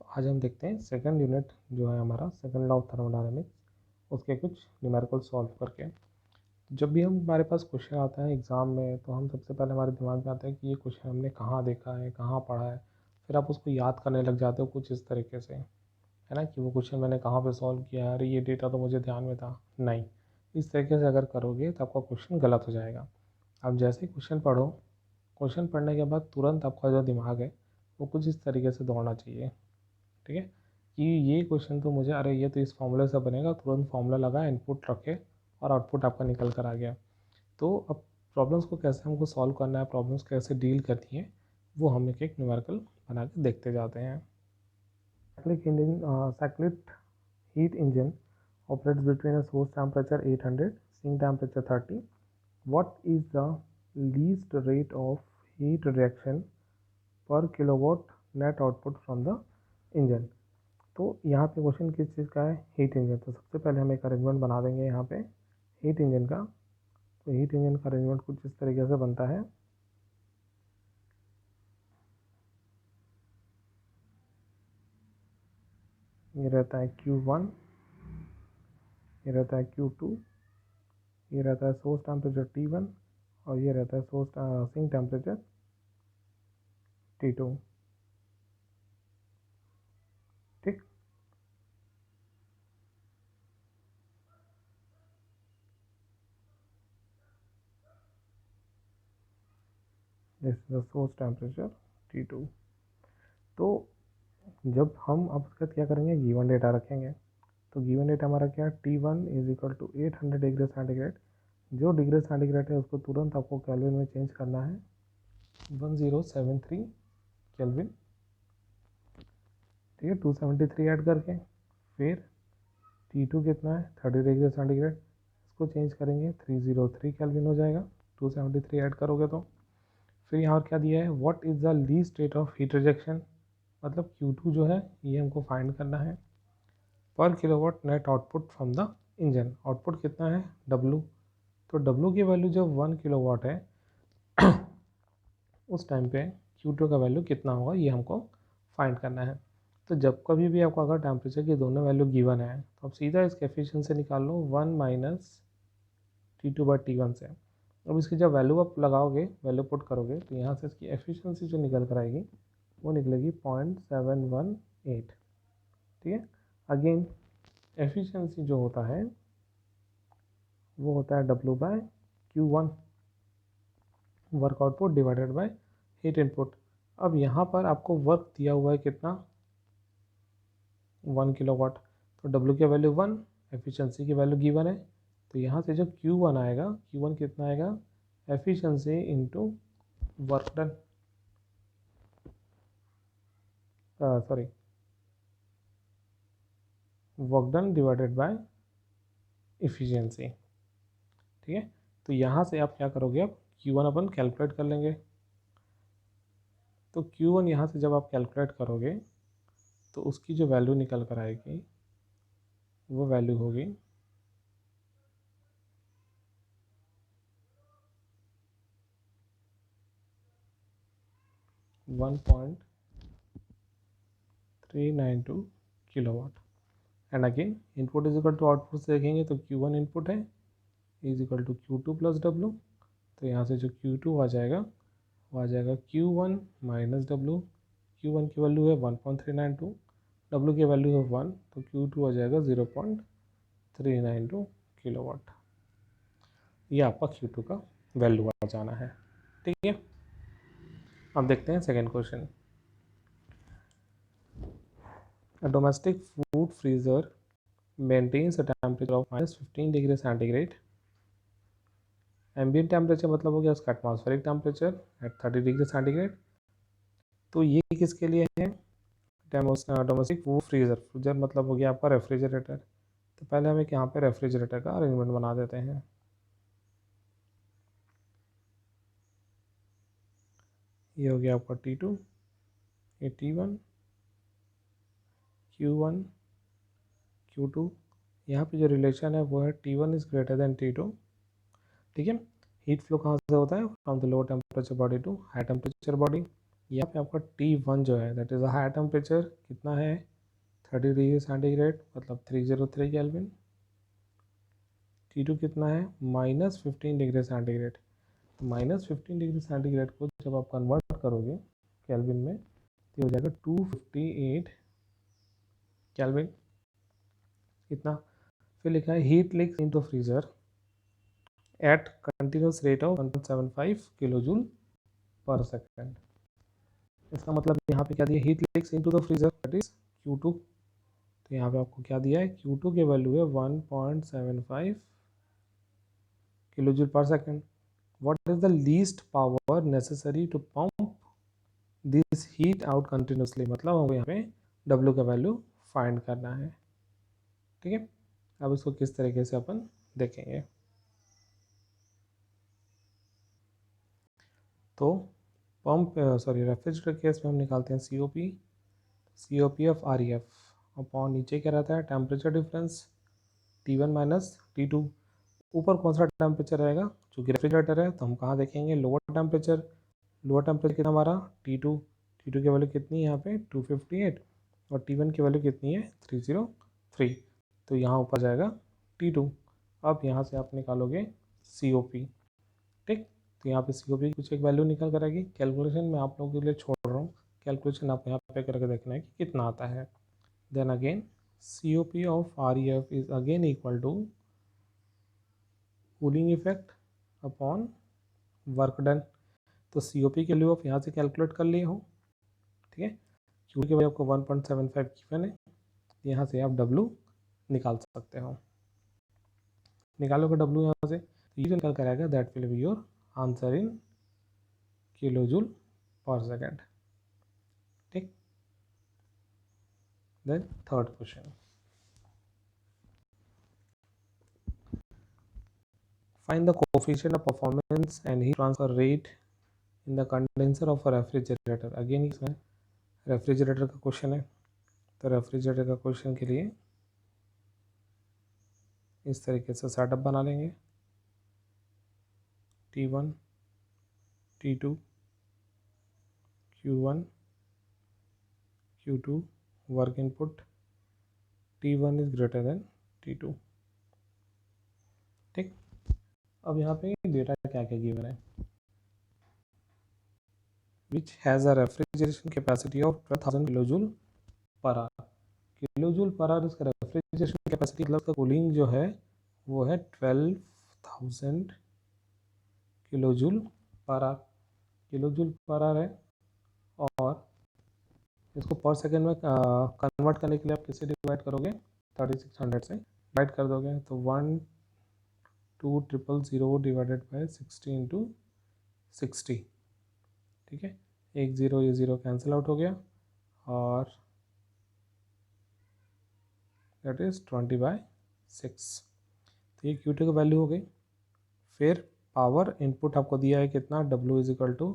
आज हम देखते हैं सेकंड यूनिट जो है हमारा सेकंड लॉ ऑफ थर्मोडायनेमिक्स, उसके कुछ न्यूमेरिकल सॉल्व करके। जब भी हमारे पास क्वेश्चन आता है एग्ज़ाम में तो हम सबसे पहले हमारे दिमाग में आता है कि ये क्वेश्चन हमने कहाँ देखा है, कहाँ पढ़ा है। फिर आप उसको याद करने लग जाते हो कुछ इस तरीके से, है ना, कि वो क्वेश्चन मैंने कहाँ पे सॉल्व किया है, अरे ये डेटा तो मुझे ध्यान में था नहीं। इस तरीके से अगर करोगे तो आपका क्वेश्चन गलत हो जाएगा। आप जैसे ही क्वेश्चन पढ़ो, क्वेश्चन पढ़ने के बाद तुरंत आपका जो दिमाग है वो कुछ इस तरीके से दौड़ना चाहिए, ठीक है, कि ये क्वेश्चन तो मुझे, अरे ये तो इस फॉर्मूले से बनेगा, तुरंत फॉर्मूला लगा, इनपुट रखे और आउटपुट आपका निकल कर आ गया। तो अब प्रॉब्लम्स को कैसे हमको सॉल्व करना है, प्रॉब्लम्स कैसे डील करनी है, वो हम एक एक न्यूमेरिकल बना के देखते जाते हैं। Cyclic heat engine operates between a source temperature 800, sink temperature 30. What is the least rate of heat reaction per kilowatt net output from the engine? तो यहाँ पे क्वेश्चन किस चीज़ का है, हीट इंजन। तो सबसे पहले हम एक अरेंजमेंट बना देंगे यहाँ पे हीट इंजन का। तो हीट इंजन का अरेंजमेंट कुछ इस तरीके से बनता है। ये रहता है Q1, ये रहता है Q2, ये रहता है सोर्स टेम्परेचर T1 और ये रहता है सोर्स सिंक टेम्परेचर T2। ठीक, this is the source temperature T2। तो जब हम अब उसके बाद क्या करेंगे, गिवन डेटा रखेंगे। तो गिवन डेटा हमारा क्या है, T1 is equal to 800 degree centigrade. जो डिग्री सेंटीग्रेड है उसको तुरंत आपको केल्विन में चेंज करना है, 1073 केल्विन, ठीक है, 273 ऐड करके। फिर T2 कितना है, 30 डिग्री सेंटीग्रेड, इसको चेंज करेंगे, 303 केल्विन हो जाएगा, 273 ऐड करोगे तो। फिर यहाँ क्या दिया है, what is the least rate of heat rejection, मतलब Q2 जो है ये हमको फाइंड करना है। पर kilowatt net output from the engine, output कितना है W। तो W की वैल्यू जब 1 किलोवाट है उस टाइम पे Q2 का वैल्यू कितना होगा ये हमको फाइंड करना है। तो जब कभी भी आपको अगर टेम्परेचर की दोनों वैल्यू गिवन है तो आप सीधा इसके एफिशिएंसी निकाल लो 1 माइनस T2/T1 से। अब इसकी जब वैल्यू आप लगाओगे, वैल्यू पुट करोगे, तो यहाँ से इसकी एफिशिएंसी जो निकल कर आएगी वो निकलेगी 0.718। ठीक है, अगेन एफिशिएंसी जो होता है वो होता है W/Q1, work output divided by heat input. अब यहाँ पर आपको वर्क दिया हुआ है कितना, 1 किलोवाट। तो W की वैल्यू 1, एफिशिएंसी की वैल्यू गिवन है, तो यहाँ से जो Q1 आएगा, Q1 कितना आएगा, efficiency into work done, sorry work done divided by efficiency. ठीक है, तो यहाँ से आप क्या करोगे, अब Q1 अपन कैलकुलेट कर लेंगे। तो Q1 यहाँ से जब आप कैलकुलेट करोगे तो उसकी जो वैल्यू निकल कर आएगी वो वैल्यू होगी 1.392 kilowatt. And again input is equal to output से देखेंगे तो Q1 इनपुट है is equal to Q2 plus W। तो यहाँ से जो Q2 आ जाएगा वो आ जाएगा Q1 माइनस W। Q1 की वैल्यू है 1.392, W की वैल्यू है 1, तो Q2 आ जाएगा 0.392 किलोवाट। ये आपका Q2 का वैल्यू आ जाना है। ठीक है, अब देखते हैं second question. A domestic food freezer maintains a temperature of -15 degree centigrade. Ambient temperature मतलब हो गया उसका atmospheric temperature at 30 degree centigrade. तो ये किसके लिए है, डोमेस्टिक फूड फ्रीजर। फ्रीजर मतलब हो गया आपका रेफ्रिजरेटर। तो पहले हम एक यहाँ पे रेफ्रिजरेटर का अरेंजमेंट बना देते हैं। ये हो गया आपका T2, ये T1, Q1, Q2। यहाँ पे जो रिलेशन है वो है T1 is greater than T2। ठीक है, हीट फ्लो कहाँ से होता है, from the low temperature body to high temperature body. यहाँ पे आपका T1 जो है that is a high temperature कितना है 30 डिग्री सेंटीग्रेड मतलब 303 केल्विन। T2 कितना है -15 डिग्री सेंटीग्रेड। -15 डिग्री सेंटीग्रेड को जब आप कन्वर्ट करोगे केल्विन में तो हो जाएगा 258 केल्विन। इतना फिर लिखा है heat leaks into freezer at continuous rate of 1.75 kilo joule per second. इसका मतलब यहाँ पे क्या दिया heat leaks into the freezer that is Q2। तो यहाँ पे आपको क्या दिया है Q2 के वैल्यू है 1.75 kilo joule per second. What is the least power necessary to pump this heat out continuously, मतलब हमको यहाँ पे W का वैल्यू फाइंड करना है। ठीक है, अब इसको किस तरीके से अपन देखेंगे। तो पंप रेफ्रिजरेटर केस में हम निकालते हैं COP ऑफ REF अपॉन नीचे क्या रहता है temperature difference T1 minus T2। ऊपर कौन सा टेम्परेचर रहेगा चूँकि रेफ्रिजरेटर है तो हम कहाँ देखेंगे लोअर टेम्परेचर कितना हमारा T2 की वैल्यू कितनी है यहाँ पे 258 और T1 की वैल्यू कितनी है 303। तो यहाँ ऊपर जाएगा T2। अब यहाँ से आप निकालोगे COP। ठीक, तो यहाँ पे COP की कुछ एक वैल्यू निकल कर आएगी। कैलकुलेशन में आप लोगों के लिए छोड़ रहा हूँ, कैलकुलेशन आप यहाँ पे करके देखना है कि कितना आता है। Then again COP of REF is again equal to cooling effect upon work done. तो COP के लिए आप यहाँ से कैलकुलेट कर लिए हो। ठीक है, क्योंकि भाई आपको 1.75 गिवन है, यहाँ से आप W निकाल सकते हो। निकालोगे W यहाँ से तो ये निकल कर आएगा that will be your answer in kilo joule per second. ठीक, then third question find the coefficient of performance and heat transfer rate in the condenser of a refrigerator. Again इसमें रेफ्रिजरेटर का क्वेश्चन है, तो refrigerator का question के लिए इस तरीके से सेटअप बना लेंगे T1 T2 Q1 Q2 work input T1 is greater than T2। ठीक, अब यहाँ पे डेटा क्या क्या गिवन है which has a refrigeration capacity of 12,000 kilo joule per hour. Kilo joule per hour इसका रेफ्रिजरेशन कैपेसिटी मतलब का कूलिंग जो है वो है 12,000 kilo joule per hour. Kilo joule per hour है और इसको पर सेकेंड में कन्वर्ट करने के लिए आप किससे डिवाइड करोगे 3600 से डिवाइड कर दोगे तो 12000 डिवाइडेड बाय 60 इंटू 60। ठीक है, एक ज़ीरो ये ज़ीरो कैंसिल आउट हो गया और दैट इज़ 20/6। तो ये Q2 की वैल्यू हो गई। फिर पावर इनपुट आपको दिया है कितना W is equal to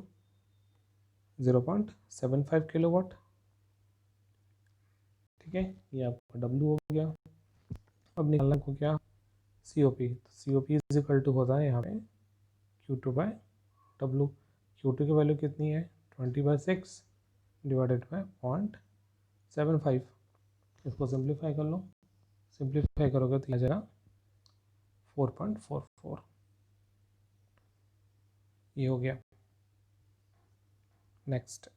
0.75 kilowatt. ठीक है, ये आपका W हो गया। अब निकालना को क्या COP, तो COP इज इक्वल टू होता है यहाँ पे Q2/W। Q2 की वैल्यू कितनी है 20/6 डिवाइडेड बाय 0.75। इसको सिंप्लीफाई कर लो, सिंप्लीफाई करोगे तो आ जाएगा 4.44। ये हो गया। नेक्स्ट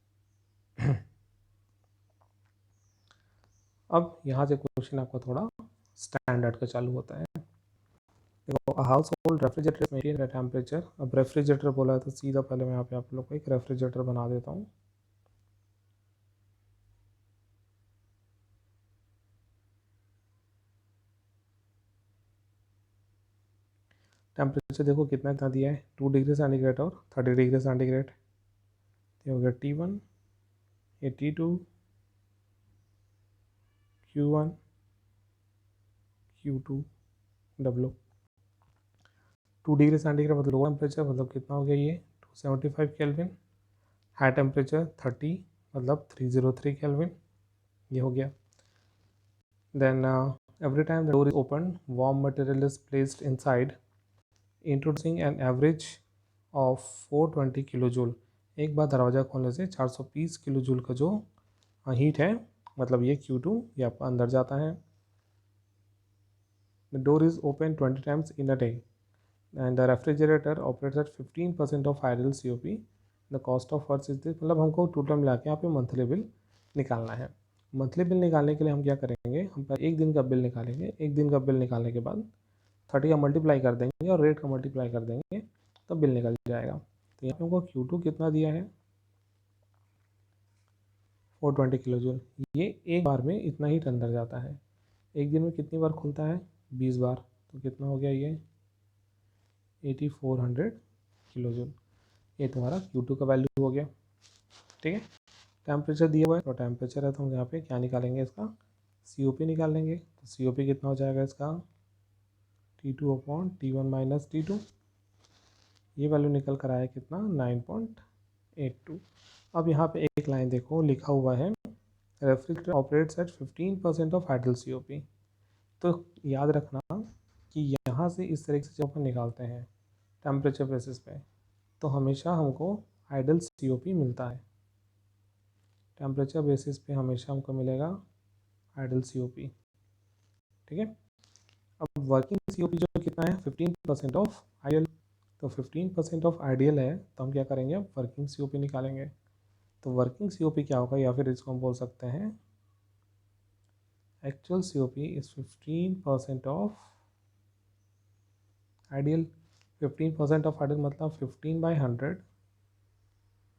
अब यहाँ से क्वेश्चन आपका थोड़ा स्टैंडर्ड का चालू होता है। देखो house hold refrigerator maintain temperature. अब रेफ्रिजरेटर बोला है तो सीधा पहले मैं यहाँ पे आप लोग को एक रेफ्रिजरेटर बना देता हूँ। टेम्परेचर देखो कितना कितना दिया है 2 डिग्री सेंटीग्रेड और 30 डिग्री सेंटीग्रेड। ये हो गया T1, ये T2, Q1, Q2, W। 2 degree centigrade मतलब लो टेम्परेचर मतलब कितना हो गया ये 275 केल्विन। हाई टेम्परेचर 30 मतलब 303 केल्विन। ये हो गया। Then every time the door is opened warm material is placed inside introducing an average of 420 kilojoule एक बार दरवाज़ा खोलने से 420 किलो जूल का जो हीट है, मतलब ये Q2 ये आपका अंदर जाता है। The door is open 20 times in a day and the refrigerator operates at 15% of ideal COP। The cost of work is this, मतलब हमको टोटल मिला के यहाँ पे मंथली बिल निकालना है। मंथली बिल निकालने के लिए हम क्या करेंगे, हम पहले एक दिन का बिल निकालेंगे। एक दिन का बिल निकालने के बाद 30 का मल्टीप्लाई कर देंगे और रेट का मल्टीप्लाई कर देंगे, तो बिल निकल जाएगा। तो यहाँ पे हमको Q2 कितना दिया है, 420 किलो जूल। ये एक बार में इतना हीट अंदर जाता है। एक दिन में कितनी बार खुलता है, 20 बार। तो कितना हो गया ये 8400 किलो जूल। ये तुम्हारा Q2 का वैल्यू हो गया। ठीक है, टेम्परेचर दिया हुआ है, तो टेम्परेचर है तो हम यहाँ पे क्या निकालेंगे, इसका COP निकाल लेंगे। तो COP कितना हो जाएगा इसका, T2/T1 - T2। ये वैल्यू निकल कर आया कितना, 9.82। अब यहाँ पे एक लाइन देखो लिखा हुआ है, refrigerator operates at 15% of ideal COP। तो याद रखना कि यहाँ से इस तरीके से जब अपन निकालते हैं टेम्परेचर बेसिस पे, तो हमेशा हमको आइडल COP मिलता है। टेम्परेचर बेसिस पे हमेशा हमको मिलेगा आइडल COP। ठीक है, अब वर्किंग COP जो कितना है, 15% ऑफ आइडल। तो 15% ऑफ आइडियल है, तो हम क्या करेंगे, अब वर्किंग COP निकालेंगे। तो वर्किंग COP क्या होगा, या फिर इसको हम बोल सकते हैं actual COP is 15% of ideal. 15% of ideal मतलब 15/100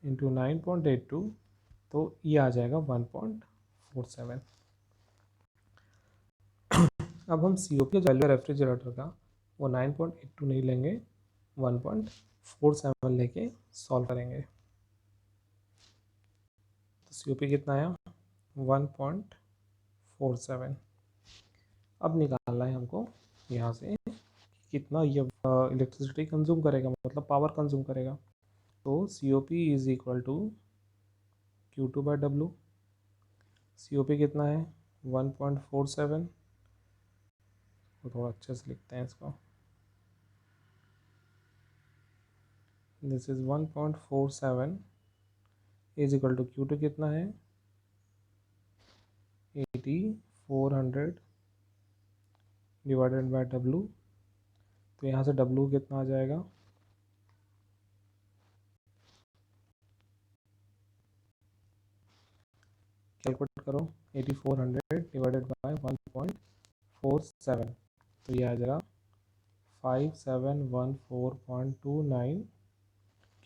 इंटू 9.82, तो ये आ जाएगा 1.47। अब हम COP का वैल्यू रेफ्रिजरेटर का वो 9.82 नहीं लेंगे, 1.47 लेके सॉल्व करेंगे। तो COP कितना आया, 1.47। अब निकालना है हमको यहाँ से कितना ये इलेक्ट्रिसिटी कंज्यूम करेगा, मतलब पावर कंज्यूम करेगा। तो COP is equal to Q2/W। COP कितना है, 1.47। तो थोड़ा अच्छे से लिखते हैं इसको, this is 1.47 is equal to Q2 कितना है, 8400 डिवाइडेड बाय W। तो यहाँ से W कितना आ जाएगा, कैलकुलेट करो, 8400 डिवाइडेड बाय 1.47, तो ये आ जाएगा 5714.29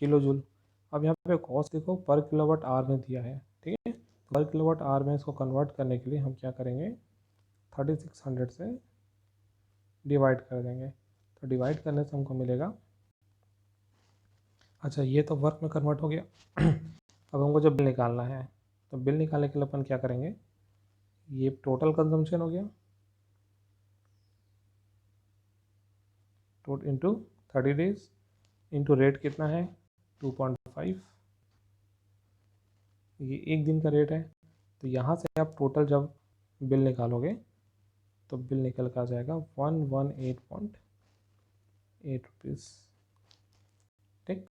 किलो जूल। अब यहाँ पे कॉस्ट देखो पर किलोवाट आवर में दिया है। ठीक है, पर किलोवाट आवर में इसको कन्वर्ट करने के लिए हम क्या करेंगे, 3600 से डिवाइड कर देंगे। तो डिवाइड करने से हमको मिलेगा, अच्छा ये तो वर्क में कन्वर्ट हो गया। अब हमको जब बिल निकालना है, तो बिल निकालने के लिए अपन क्या करेंगे, ये टोटल कंजम्पशन हो गया, टोट इंटू 30 डेज इंटू रेट कितना है 2.5, ये एक दिन का रेट है। तो यहाँ से आप टोटल जब बिल निकालोगे तो बिल निकल कर आ जाएगा 118.8 रुपीज़। ठीक,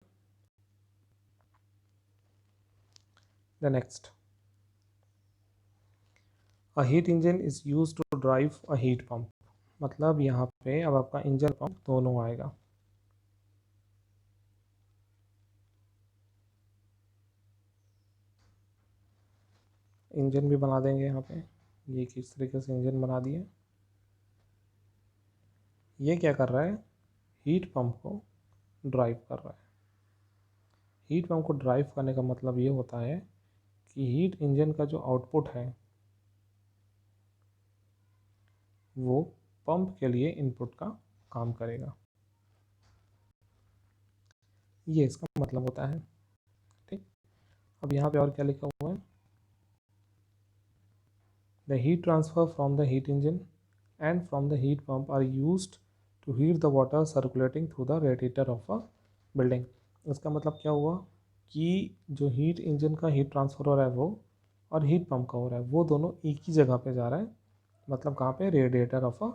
the next, a heat engine is use to drive a heat pump. मतलब यहाँ पे अब आपका इंजन पंप दोनों आएगा। इंजन भी बना देंगे यहाँ पे, ये किस तरीके से इंजन बना दिए। ये क्या कर रहा है, हीट पंप को ड्राइव कर रहा है। हीट पंप को ड्राइव करने का मतलब ये होता है कि हीट इंजन का जो आउटपुट है वो पंप के लिए इनपुट का काम करेगा, ये इसका मतलब होता है। ठीक, अब यहाँ पे और क्या लिखा हुआ है, the heat transfer from the heat engine and from the heat pump are used to heat the water circulating through the radiator of a building. इसका मतलब क्या हुआ कि जो हीट इंजन का हीट ट्रांसफर हो रहा है वो, और हीट पंप का हो रहा है वो, दोनों एक ही जगह पे जा रहा है। मतलब कहाँ पे, रेडिएटर ऑफ अ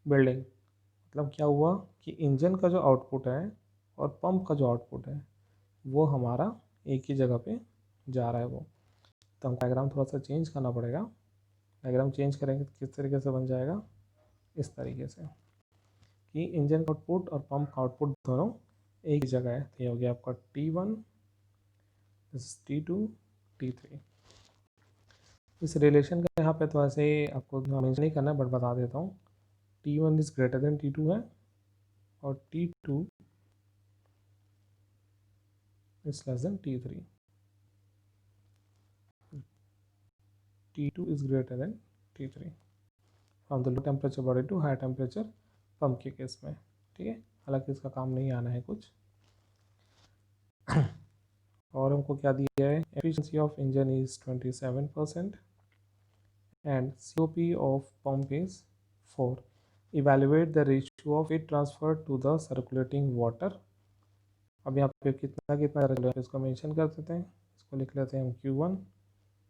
बिल्डिंग। मतलब क्या हुआ कि इंजन का जो आउटपुट है और पंप का जो आउटपुट है वो हमारा एक ही जगह पे जा रहा है वो। तो हमको डायग्राम थोड़ा सा चेंज करना पड़ेगा। डायग्राम चेंज करेंगे तो किस तरीके से बन जाएगा, इस तरीके से कि इंजन का आउटपुट और पंप का आउटपुट दोनों एक ही जगह है। तो ये हो गया आपका T1, this is T2, T3। इस रिलेशन का यहाँ पे तो ऐसे ही आपको मेंशन नहीं करना है, बट बता देता हूँ। T1 is greater than T2 है और T2 is less than T3। T2 is greater than T3 from the low temperature body to high temperature pump के केस में। ठीक है, हालांकि इसका काम नहीं आना है कुछ। और हमको क्या दिया है, efficiency of engine is 27% and COP of pump is 4। Evaluate the ratio of heat transfer to the circulating water. अब यहाँ पे कितना कितना इसको मेंशन कर देते हैं। इसको लिख लेते हैं हम Q1,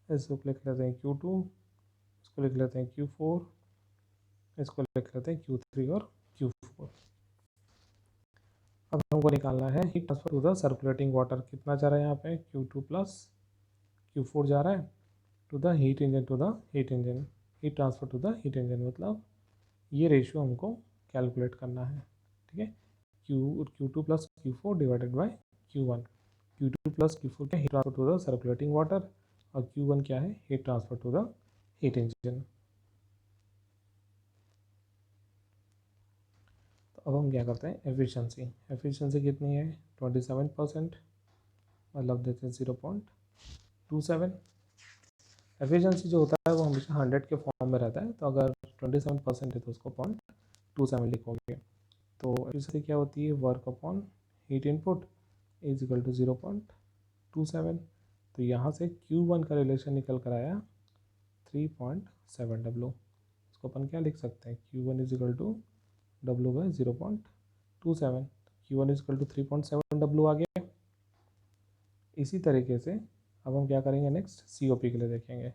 इसको लिख लेते हैं Q2, इसको लिख लेते हैं Q4, इसको लिख लेते हैं Q3 और Q4। अब हमको निकालना है heat transfer to the circulating water. कितना जा रहा है यहाँ पे, Q2 प्लस Q4 जा रहा है to the heat engine, to the heat engine, heat transfer to the heat engine. मतलब ये रेशियो हमको कैलकुलेट करना है। ठीक है, Q2 plus Q4 divided by Q1। Q2 plus Q4 क्या, heat transfer to the circulating water, और Q1 क्या है, heat transfer to the heat engine. अब हम क्या करते हैं, एफिशिएंसी कितनी है, 27%, मतलब देते हैं 0.27। एफिशिएंसी जो होता है वो हमेशा 100 के फॉर्म में रहता है, तो अगर 27% है तो उसको 0.27 लिखोगे। तो एफिशिएंसी क्या होती है, work upon heat input is equal to 0.27। तो यहाँ से Q1 का रिलेशन निकल कर आया 3.7 W। इसको अपन क्या लिख सकते हैं, Q1 is equal to W by 0.27। Q1 is equal to 3.7 W आ गया। इसी तरीके से अब हम क्या करेंगे, नेक्स्ट COP के लिए देखेंगे।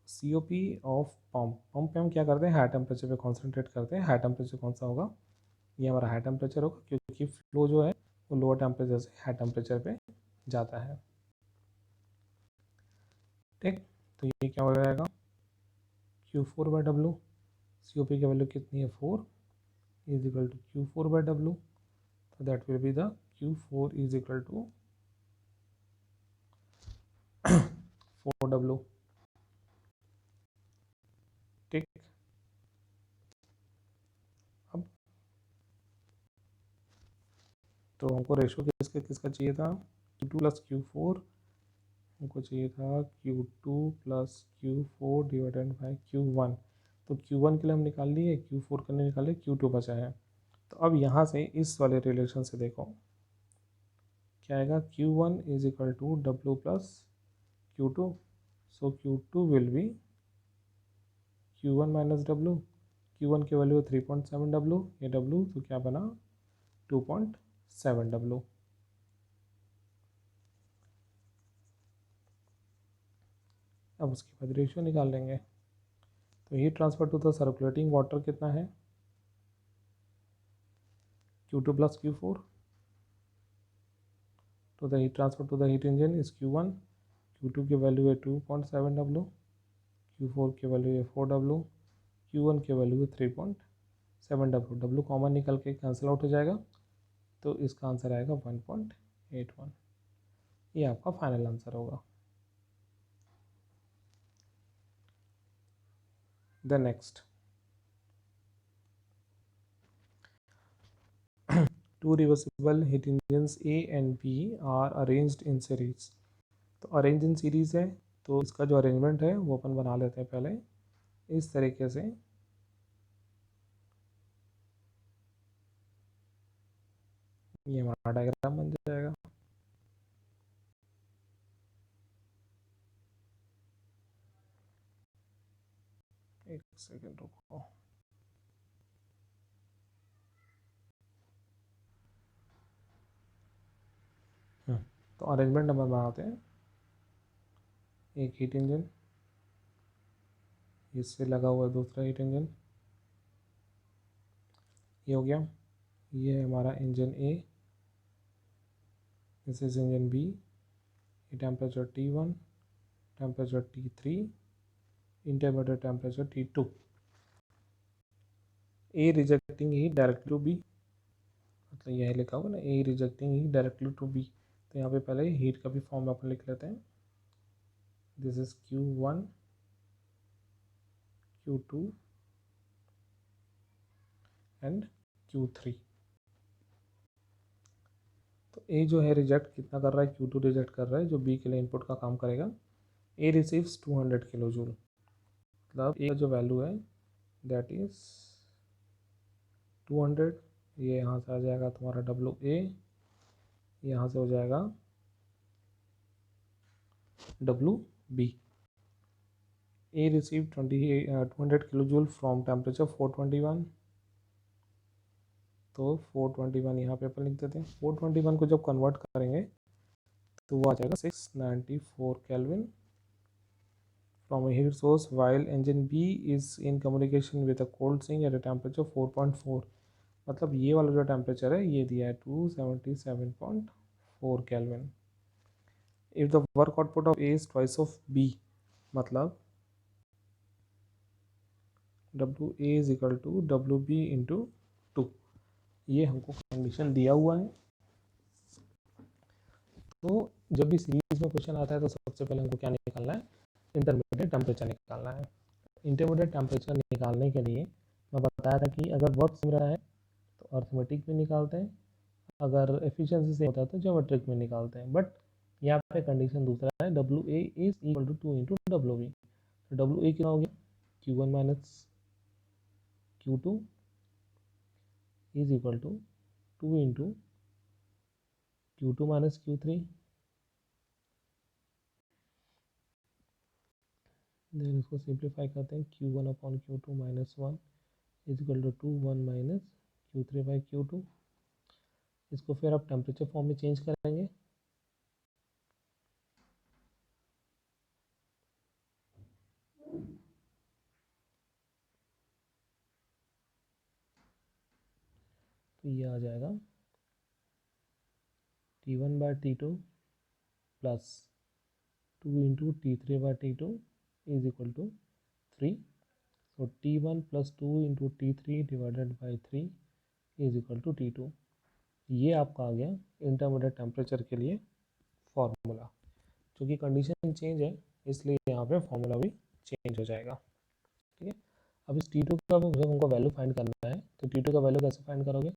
COP ऑफ पंप पे हम क्या करते हैं, हाई टेम्परेचर पे कॉन्सेंट्रेट करते हैं। हाई टेम्परेचर कौन सा होगा, ये हमारा हाई टेम्परेचर होगा, क्योंकि फ्लो जो है वो लोअर टेम्परेचर से हाई टेम्परेचर पे जाता है। ठीक, तो ये क्या हो जाएगा, Q4 बाई W। COP की वैल्यू कितनी है, 4 is equal to Q4 by W। तो that will be the Q4 is equal to 4W। ठीक, अब तो हमको रेशो किसका किसका चाहिए था, Q2 प्लस Q4, हमको चाहिए था Q2 plus Q4 divided by Q1। तो Q1 के लिए हम निकाल लिए, Q4 के लिए निकाले, Q2 बचा है। तो अब यहाँ से इस वाले रिलेशन से देखो क्या आएगा, Q1 is equal to W plus Q2। So Q2 will be Q1 minus W। Q1 की वैल्यू 3.7 W, ये W तो क्या बना 2.7 W। अब उसके बाद रेशियो निकाल लेंगे। तो heat transfer to the circulating water कितना है, Q2 plus Q4 to the heat transfer to the heat engine is Q1। Q2 की वैल्यू है 2.7 W, Q4 की वैल्यू है 4 W, Q1 की वैल्यू है 3.7 W। W कॉमन निकल के कैंसिल आउट हो जाएगा, तो इसका आंसर आएगा 1.81। ये आपका फाइनल आंसर होगा। The next, two reversible heat engines A and B are arranged in series. तो अरेंज इन सीरीज है, तो इसका जो अरेंजमेंट है वो अपन बना लेते हैं पहले इस तरीके से। ये हमारा डायग्राम बन जाएगा। एक सेकेंड रुको, तो अरेंजमेंट नंबर बनाते हैं। एक हीट इंजन, इससे लगा हुआ है दूसरा हीट इंजन, ये हो गया। ये है हमारा engine A, This is engine B, temperature T1, temperature T3, intermediate temperature T2. A rejecting heat directly to B, मतलब यह लिखा होगा ना A rejecting heat directly to B, तो यहाँ पे पहले हीट का भी फॉर्म अपन लिख लेते हैं. This is Q1, Q2 and Q3. तो A जो है रिजेक्ट कितना कर रहा है, Q2 रिजेक्ट कर रहा है, जो B के लिए इनपुट का काम करेगा. A रिसीव्स 200 किलो जूल, मतलब A का जो वैल्यू है दैट इज 200. ये यहाँ से आ जाएगा तुम्हारा WA, यहाँ से हो जाएगा WB. A receive 200 kilo joule from temperature 421, तो 421 यहाँ पे अपन लिख देते हैं. 421 को जब कन्वर्ट करेंगे तो वो आ जाएगा 694 kelvin from a heat source while engine B is in communication with a cold sink at a temperature 4.4. मतलब ये वाला जो टेम्परेचर है ये दिया है 277.4 kelvin. If the work output of A is twice of B, मतलब WA is equal to WB into 2. ये हमको कंडीशन दिया हुआ है. तो जब भी सीरीज में क्वेश्चन आता है तो सबसे पहले हमको क्या निकालना है, इंटरमीडिएट टेम्परेचर निकालना है. इंटरमीडिएट टेम्परेचर निकालने के लिए मैं बताया था कि अगर वर्क सेम रहा है तो अर्थमेटिक में निकालते हैं, अगर एफिशिएंसी से होता है तो ज्योमेट्रिक में निकालते हैं. बट यहाँ पे कंडीशन दूसरा है, WA is equal to 2 into WB. तो WA कितना हो गया, Q1 minus Q2 is equal to 2 into Q2 minus Q3. Then इसको सिंप्लीफाई करते हैं, Q1 upon Q2 minus 1 is equal to 2 1 minus Q3 by Q2. इसको फिर आप टेम्परेचर फॉर्म में चेंज करेंगे. तो ये आ जाएगा T1 by T2 plus 2 into T3 by T2 is equal to 3. So T1 plus 2 into T3 divided by 3 is equal to T2. ये आपका आ गया इंटरमीडिएट टेम्परेचर के लिए फॉर्मूला. क्योंकि कंडीशन चेंज है इसलिए यहाँ पे फॉर्मूला भी चेंज हो जाएगा. ठीक है. अब इस T2 का जब हमको वैल्यू फाइंड करना है तो T2 का वैल्यू कैसे फाइंड करोगे,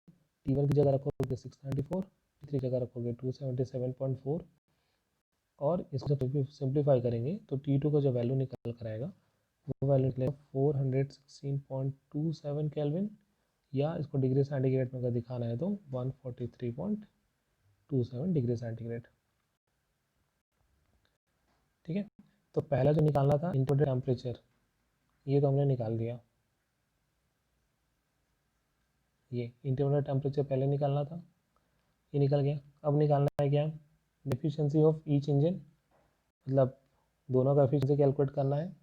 T1 की जगह रखोगे 694, T3 की जगह रखोगे 277.4 और इसको जब सिंप्लीफाई करेंगे तो T2 का जो वैल्यू निकल कर आएगा वो वैल्यू निकलेगा 416.27 केल्विन, या इसको डिग्री सेंटीग्रेड में अगर दिखाना है तो 143.27 डिग्री सेंटीग्रेड. ठीक है. तो पहला जो निकालना था इनपुट टेम्परेचर ये तो हमने निकाल दिया, ये इंटरमीडिएट टेम्परेचर पहले निकालना था, ये निकल गया. अब निकालना है क्या, एफिशिएंसी ऑफ ईच इंजन, मतलब दोनों का एफिशिएंसी कैलकुलेट करना है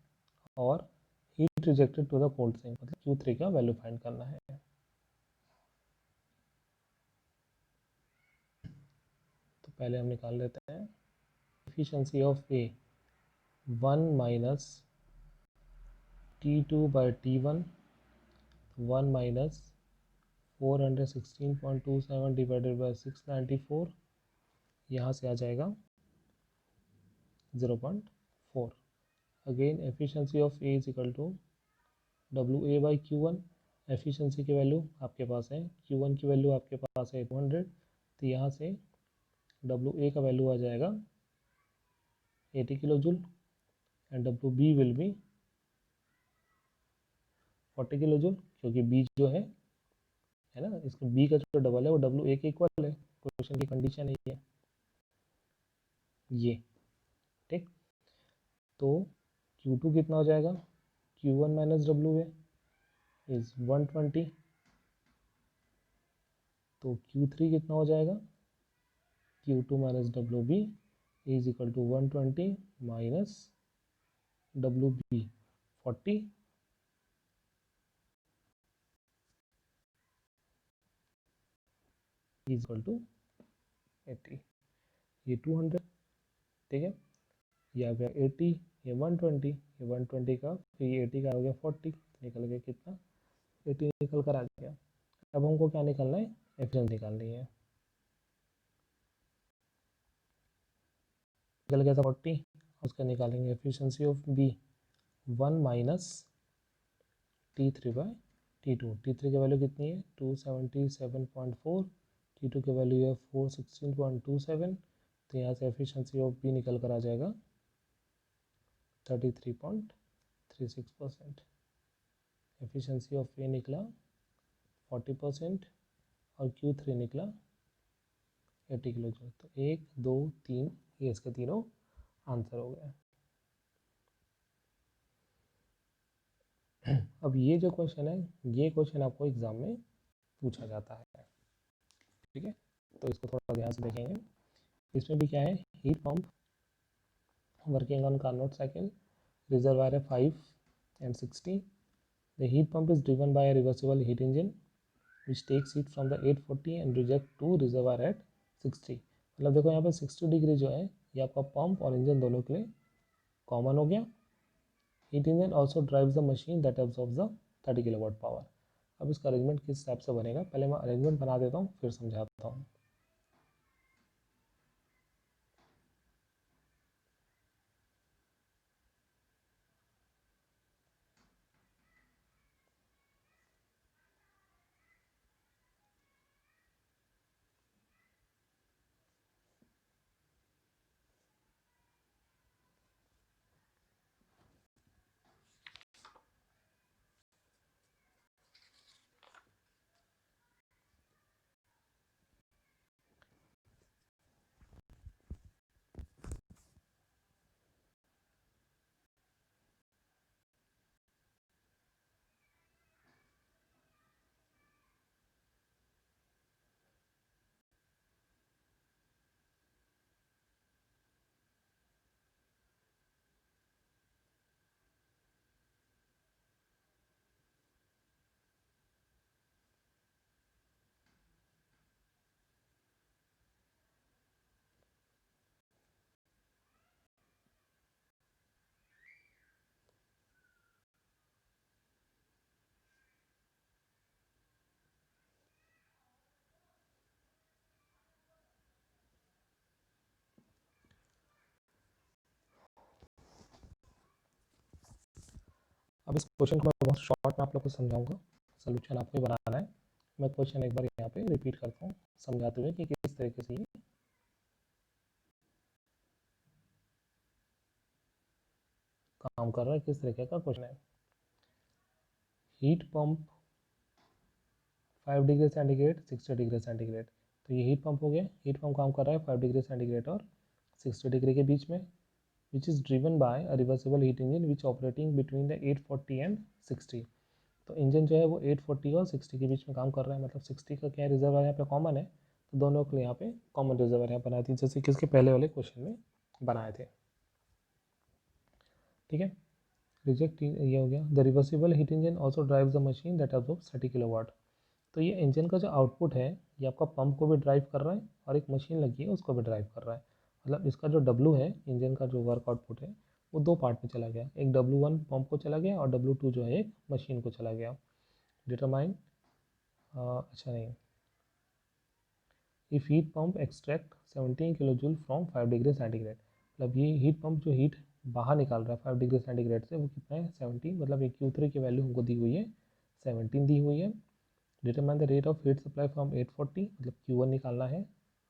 और heat rejected to the cold sink, मतलब Q3 का वैल्यू फाइंड करना है. तो पहले हम निकाल लेते हैं efficiency of A 1 minus T2 by T1, 1 minus 416.27 divided by 694, यहाँ से आ जाएगा 0.4. Again efficiency of A is equal to WA by Q1. Efficiency की वैल्यू आपके पास है, Q1 की वैल्यू आपके पास है 200, तो यहाँ से WA का वैल्यू आ जाएगा 80 kilo joule and WB will be 40 kilo joule, क्योंकि B जो है ना, इसका B का जो डबल है वो WA के इक्वल है. क्वेश्चन की कंडीशन है ये. ठीक. तो Q2 कितना हो जाएगा, Q1 माइनस WA इज 120. तो Q3 कितना हो जाएगा, Q2 minus WB is equal to 120 minus WB 40 is equal to 80. ये 200, ठीक है, ये आ गया 80, ये 120, ये 120 का, फिर ये 80 का हो गया 40, निकल गया कितना, 80 निकल कर आ गया। अब हमको क्या निकालना है, एफिशिएंसी निकालनी है। निकल गया था 40, उसका निकालेंगे efficiency of B 1 minus T3 by T2। T3 की वैल्यू कितनी है 277.4, T2 की वैल्यू है 416.27, तो यहाँ से एफिशिएंसी ऑफ बी निकल कर आ जाएगा 33.36%। एफिशिएंसी ऑफ ए निकला 40% और Q3 निकला 80 किलो जूल। तो 1 2 3 ये इसके तीनों आंसर हो गए। अब ये जो क्वेश्चन है, ये क्वेश्चन आपको एग्जाम में पूछा जाता है, ठीक है, तो इसको थोड़ा ध्यान से देखेंगे। इसमें भी क्या है, heat pump working on Carnot cycle, reservoir है 5 and 60। The heat pump is driven by a reversible heat engine which takes heat from the 840 and reject to reservoir at 60। मतलब देखो यहाँ पे 60 डिग्री जो है ये आपका पंप और इंजन दोनों के लिए कॉमन हो गया। Heat engine also drives the machine that absorbs the 30 kilowatt power. अब इसका अरेंजमेंट किस टाइप से बनेगा, पहले मैं अरेंजमेंट बना देता हूँ फिर समझाता हूँ। अब इस क्वेश्चन को मैं बहुत शॉर्ट में आप लोग को समझाऊंगा, सोल्यूशन आपको ही बनाना है। मैं क्वेश्चन एक बार यहाँ पे रिपीट करता हूँ समझाते हुए कि किस तरीके से ये काम कर रहा है, किस तरीके का क्वेश्चन है। Heat pump 5 degree centigrade 60 degree centigrade, तो ये हीट पंप हो गया। हीट पंप काम कर रहा है 5 डिग्री सेंटीग्रेड और 60 डिग्री के बीच में, which is driven by a reversible heat engine which operating between the 840 and 60। तो इंजन जो है वो 840 और 60 के बीच में काम कर रहा है। मतलब 60 का क्या रिजर्वायर यहाँ पे कॉमन है, तो दोनों के लिए यहाँ पे कॉमन रिजर्वायर यहाँ बनाई थी, जैसे कि इसके पहले वाले क्वेश्चन में बनाए थे, ठीक है। रिजेक्ट ये हो गया। The reversible heat engine also drive the machine that absorbs 30 kilowatt. तो ये इंजन का जो आउटपुट है ये आपका पंप को भी ड्राइव कर रहा है और एक मशीन लगी है उसको भी ड्राइव कर रहा है। मतलब इसका जो W है, इंजन का जो वर्क आउटपुट है, वो दो पार्ट में चला गया। एक W1 पंप को चला गया और W2 जो है एक मशीन को चला गया। डिटरमाइन, अच्छा नहीं, if heat pump extract 17 kilo joule from 5 degree centigrade. मतलब ये हीट पंप जो हीट बाहर निकाल रहा है 5 डिग्री सेंटीग्रेड से, वो कितना है 17। मतलब ये Q3 की वैल्यू हमको दी हुई है 17 दी हुई है। Determine the rate of heat supply from 840, मतलब Q1 निकालना है।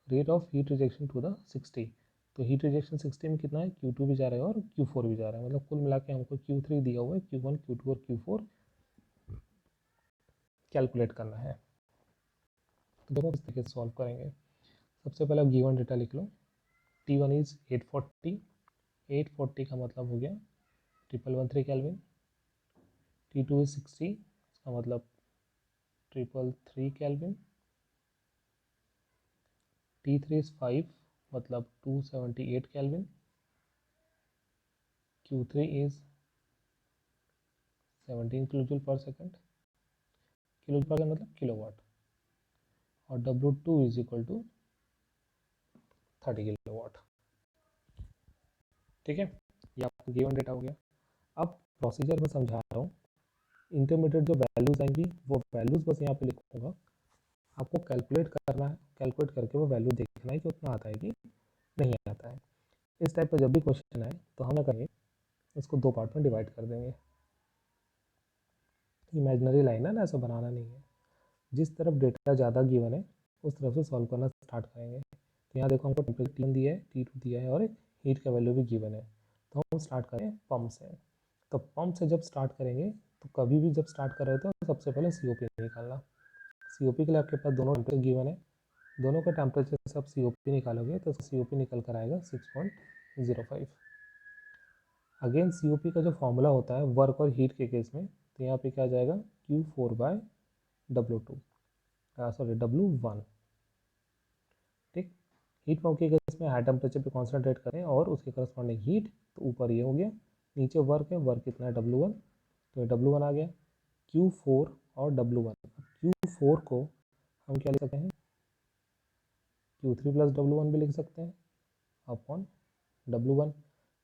Rate of heat rejection to the 60, तो हीट रिजेक्शन 60 में कितना है, Q2 भी जा रहा है और Q4 भी जा रहा है। मतलब कुल मिला के हमको Q3 दिया हुआ है, Q1 Q2 और Q4 कैलकुलेट करना है। तो देखो किस तरीके से सॉल्व करेंगे। सबसे पहले गिवन डेटा लिख लो। T1 इज 840, 840 का मतलब हो गया 1113 केल्विन। T2 इज 60, इसका मतलब 333 केल्विन। T3 इज 5, मतलब 278 kelvin. Q3 is 17 kilo joule per second, kilo joule per second मतलब किलोवाट। और W2 is equal to 30 kilowatt. ठीक है, ये आपका गिवन डेटा हो गया। अब प्रोसीजर में समझा रहा हूँ, इंटरमीडिएट जो वैल्यूज़ आएंगी वो वैल्यूज़ बस यहाँ पे लिखूँगा, आपको कैलकुलेट करना है, कैलकुलेट करके वो वैल्यू देखना है कि उतना आता है कि नहीं आता है। इस टाइप का जब भी क्वेश्चन आए तो हम क्या करेंगे, इसको दो पार्ट में डिवाइड कर देंगे। इमेजिनरी लाइन है ना, ऐसा बनाना नहीं है। जिस तरफ डेटा ज़्यादा गिवन है उस तरफ से सॉल्व करना स्टार्ट करेंगे। तो यहाँ देखो हमको टेम्परेचर T1 दिया है, T2 दिया है और एक हीट का वैल्यू भी गिवन है। तो हम स्टार्ट करें पंप से। तो पंप से जब स्टार्ट करेंगे तो कभी भी जब स्टार्ट कर रहे हो तो सबसे पहले COP निकालना। COP के लिए आपके पास दोनों टेम्परेचर गिवन है, दोनों का टेम्परेचर से आप COP निकालोगे तो COP निकल कर आएगा 6.05। अगेन COP का जो फॉर्मूला होता है वर्क और हीट के केस में, तो यहाँ पे क्या आ जाएगा Q4/W2, सॉरी W1। ठीक, हीट पंप के केस में हाई टेम्परेचर पे कॉन्सेंट्रेट करें और उसके करस्पॉन्डिंग हीट, तो ऊपर ये हो गया, नीचे वर्क है, वर्क कितना है W1, तो W1 आ गया। Q4 और W1, Q4 को हम क्या लिख सकते हैं, Q3 + W1 भी लिख सकते हैं अपॉन W1।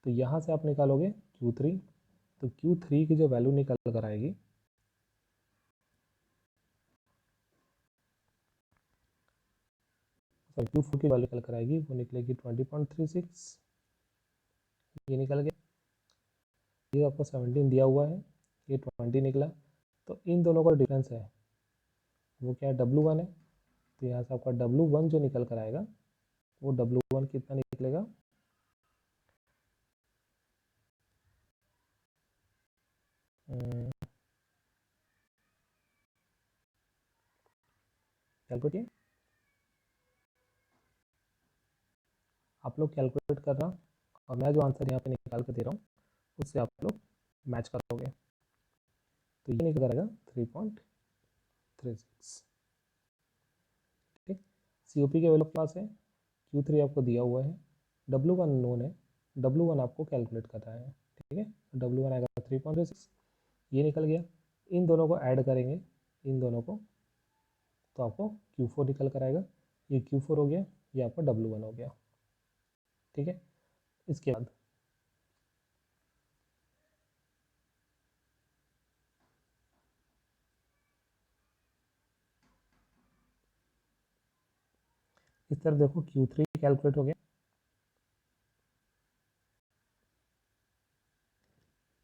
तो यहाँ से आप निकालोगे Q3, तो Q3 की जो वैल्यू निकल कर आएगी Q4 की वैल्यू निकल कर आएगी, वो निकलेगी 20.36, ये निकल गया। ये आपको 17 दिया हुआ है, ये 20 निकला। तो इन दोनों का डिफरेंस है वो क्या है, W1 है। तो यहाँ से आपका W1 जो निकल कर आएगा वो W1 कितना निकलेगा, कैलकुलेट, आप लोग कैलकुलेट करना और मैं जो आंसर यहाँ पे निकाल कर दे रहा हूँ उससे आप लोग मैच करोगे। तो ये निकल आएगा 3.36। ठीक, COP के वैल्यू पास है, Q3 आपको दिया हुआ है, W1 नोन है, W1 आपको कैलकुलेट करना है। ठीक है, W1 आएगा 3.36, ये निकल गया। इन दोनों को ऐड करेंगे, इन दोनों को, तो आपको Q4 निकल कर आएगा। ये Q4 हो गया, ये आपका W1 हो गया। ठीक है, इसके बाद इस तरफ देखो, Q3 कैलकुलेट हो गया,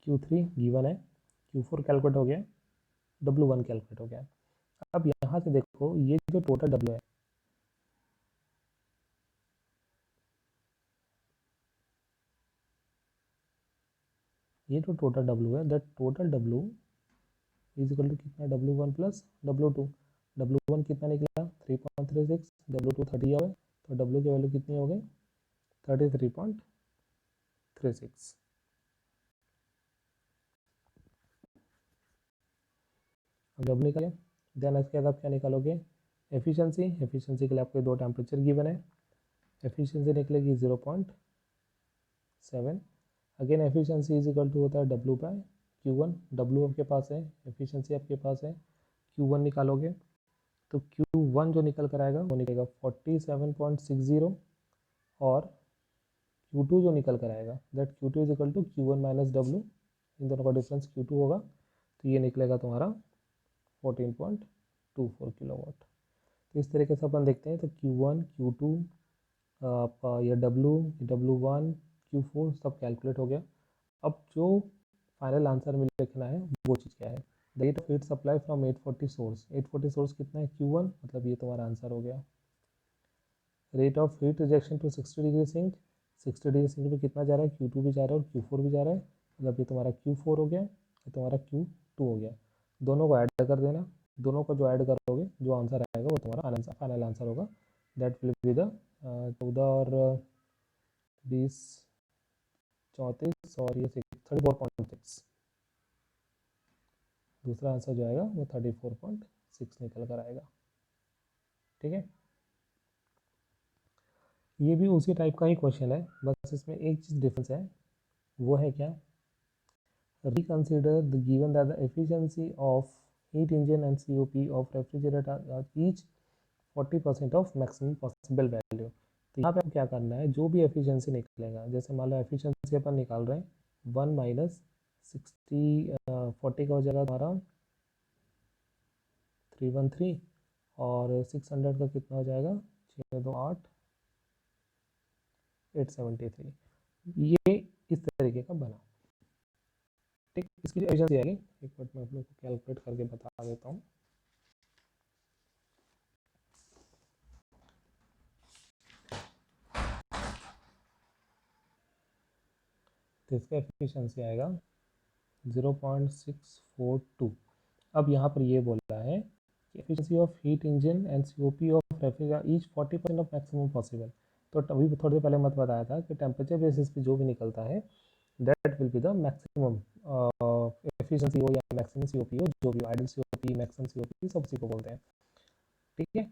Q3 गिवन है, Q4 कैलकुलेट हो गया, W1 कैलकुलेट हो गया। अब यहाँ से देखो ये जो टोटल W है, ये जो टोटल W है, that total W is equal to कितना, W1 + W2। W1 कितना निकला 3.36, W2 30 हो गए, तो W की वैल्यू कितनी हो गई 33.36। अब W निकले, देन इसके बाद आप क्या निकालोगे, एफिशिएंसी। एफिशिएंसी के लिए आपको दो टेम्परेचर गिवन है, एफिशिएंसी निकलेगी 0.7। Again efficiency is equal to होता है W/Q1। W आपके पास है, एफिशिएंसी आपके पास है, Q1 निकालोगे तो Q1 जो निकल कर आएगा वो निकलेगा 47.60, और Q2 जो निकल कर आएगा that Q2 is equal to Q1 - W, इन दोनों का डिफरेंस Q2 होगा, तो ये निकलेगा तुम्हारा 14.24 किलोवाट। तो इस तरीके से अपन देखते हैं, तो Q1 Q2 आपका ये W1 Q4 सब कैलकुलेट हो गया। अब जो फाइनल आंसर में लिखना है वो चीज़ क्या है, the rate of heat supply from 840 source. 840 source कितना है Q1, मतलब ये तुम्हारा आंसर हो गया। Rate of heat rejection to 60 degree sink, 60 degree sink में कितना जा रहा है, Q2 भी जा रहा है और Q4 भी जा रहा है, मतलब ये तुम्हारा Q4 हो गया, ये तुम्हारा Q2 हो गया। दोनों को ऐड कर देना, दोनों को जो ऐड करोगे जो आंसर आएगा वो तुम्हारा फाइनल आंसर होगा, दैट विल बी द 14 और 20 34 और ये 34.6, दूसरा आंसर जो आएगा वो 34.6 निकल कर आएगा। ठीक है, ये भी उसी टाइप का ही क्वेश्चन है, बस इसमें एक चीज़ डिफरेंस है, वो है क्या, reconsider the given that the efficiency of heat engine and COP of refrigerator are each 40% of maximum possible value। तो यहाँ पे आप क्या करना है, जो भी एफिशिएंसी निकलेगा, जैसे मान लो एफिशिएंसी अपन निकाल रहे हैं 1 माइनस 40 का हो जाएगा हमारा 313 और 600 का कितना हो जाएगा 628 873। ये इस तरीके का बना। ठीक, इसकी जो एफिशिएंसी आएगी, एक मिनट में आप लोग को कैलकुलेट करके बता देता हूँ। तो इसका एफिशिएंसी आएगा 0.642। अब यहाँ पर ये बोल रहा है कि efficiency of heat engine and COP of refrigerator each 40% of maximum possible. तो अभी थोड़ी देर पहले मत बताया था कि टेम्परेचर बेसिस पे जो भी निकलता है that will be the maximum efficiency हो या मैक्सिमम सीओपी हो, जो भी आइडल सीओपी मैक्सिमम सीओपी सब उसी को बोलते हैं। ठीक है,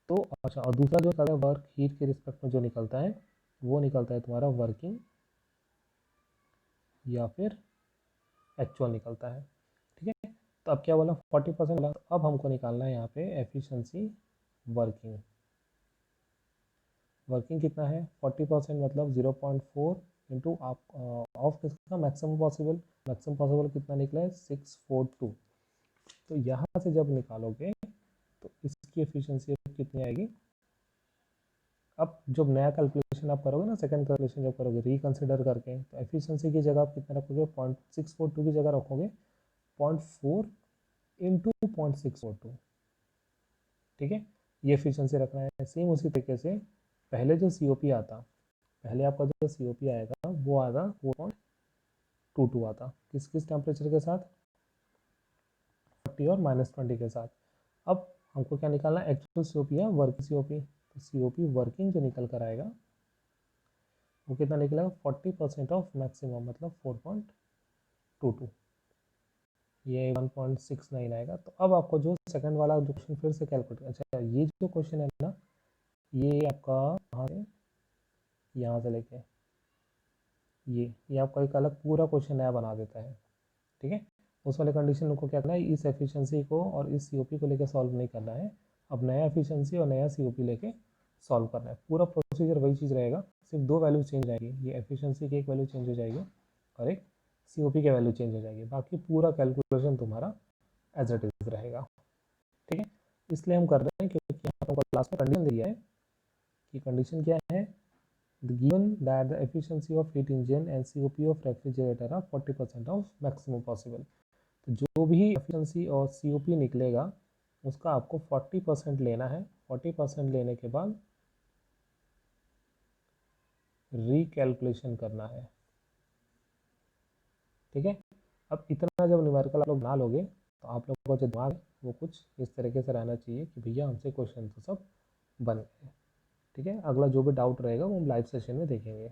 तो अच्छा, और दूसरा जो निकलता है वर्क हीट के रिस्पेक्ट में जो निकलता है वो निकलता है तुम्हारा वर्किंग या फिर एक्चुअल निकलता है। ठीक है, तो अब क्या बोला 40% बोला, तो अब हमको निकालना है यहाँ पे एफिशिएंसी वर्किंग। वर्किंग कितना है 40% मतलब 0.4 इंटू आप ऑफ किसका मैक्सिमम पॉसिबल कितना निकला है 642। तो यहाँ से जब निकालोगे तो इसकी एफिशिएंसी कितनी आएगी। अब जब नया कैलकुलेशन आप करोगे ना, सेकंड कैलकुलेशन जब करोगे रिकंसिडर करके, तो एफिशिएंसी की जगह आप कितना रखोगे 0.642 की जगह रखोगे 0.4 इंटू 0.642। ठीक है, ये एफिशिएंसी रखना है। सेम उसी तरीके से पहले जो सीओपी आता, पहले आपका जो सीओपी आएगा वो आएगा 4.22 आता, किस किस टेम्परेचर के साथ 40 और -20 के साथ। अब हमको क्या निकालना है एक्चुअल सीओपी या वर्किंग सीओपी। तो सीओपी वर्किंग जो निकल कर आएगा वो कितना निकलेगा 40% ऑफ मैक्सिमम मतलब 4.22, ये 1.69 आएगा। तो अब आपको जो सेकंड वाला जो क्वेश्चन फिर से कैलकुलेट, अच्छा ये जो क्वेश्चन है ना, ये आपका यहाँ से लेके ये आपका एक अलग पूरा क्वेश्चन नया बना देता है। ठीक है, उस वाले कंडीशन को क्या करना है, इस एफिशिएंसी को और इस सीओपी को लेके सॉल्व नहीं करना है, अब नया एफिशिएंसी और नया सीओपी लेके सॉल्व करना है। पूरा प्रोसीजर वही चीज़ रहेगा, सिर्फ दो वैल्यू चेंज आएगी, ये एफिशिएंसी की एक वैल्यू चेंज हो जाएगी और एक सीओपी की वैल्यू चेंज हो जाएगी, बाकी पूरा कैलकुलेशन तुम्हारा एज इट इज रहेगा। ठीक है, इसलिए हम कर रहे हैं क्योंकि यहाँ पर क्लास में कंडीशन दिया है कि कंडीशन क्या है, given that the efficiency of heat engine and COP of refrigerator are 40% of maximum possible। तो जो भी एफिशिएंसी और सीओपी निकलेगा उसका आपको 40% लेना है। 40% लेने के बाद रिकैलकुलेशन करना है। ठीक है, अब इतना जब न्यूमेरिकल आप लोग बना लोगे तो आप लोगों का जो दिमाग है वो कुछ इस तरीके से रहना चाहिए कि भैया हमसे क्वेश्चन तो सब बन गए। ठीक है, अगला जो भी डाउट रहेगा वो हम लाइव सेशन में देखेंगे।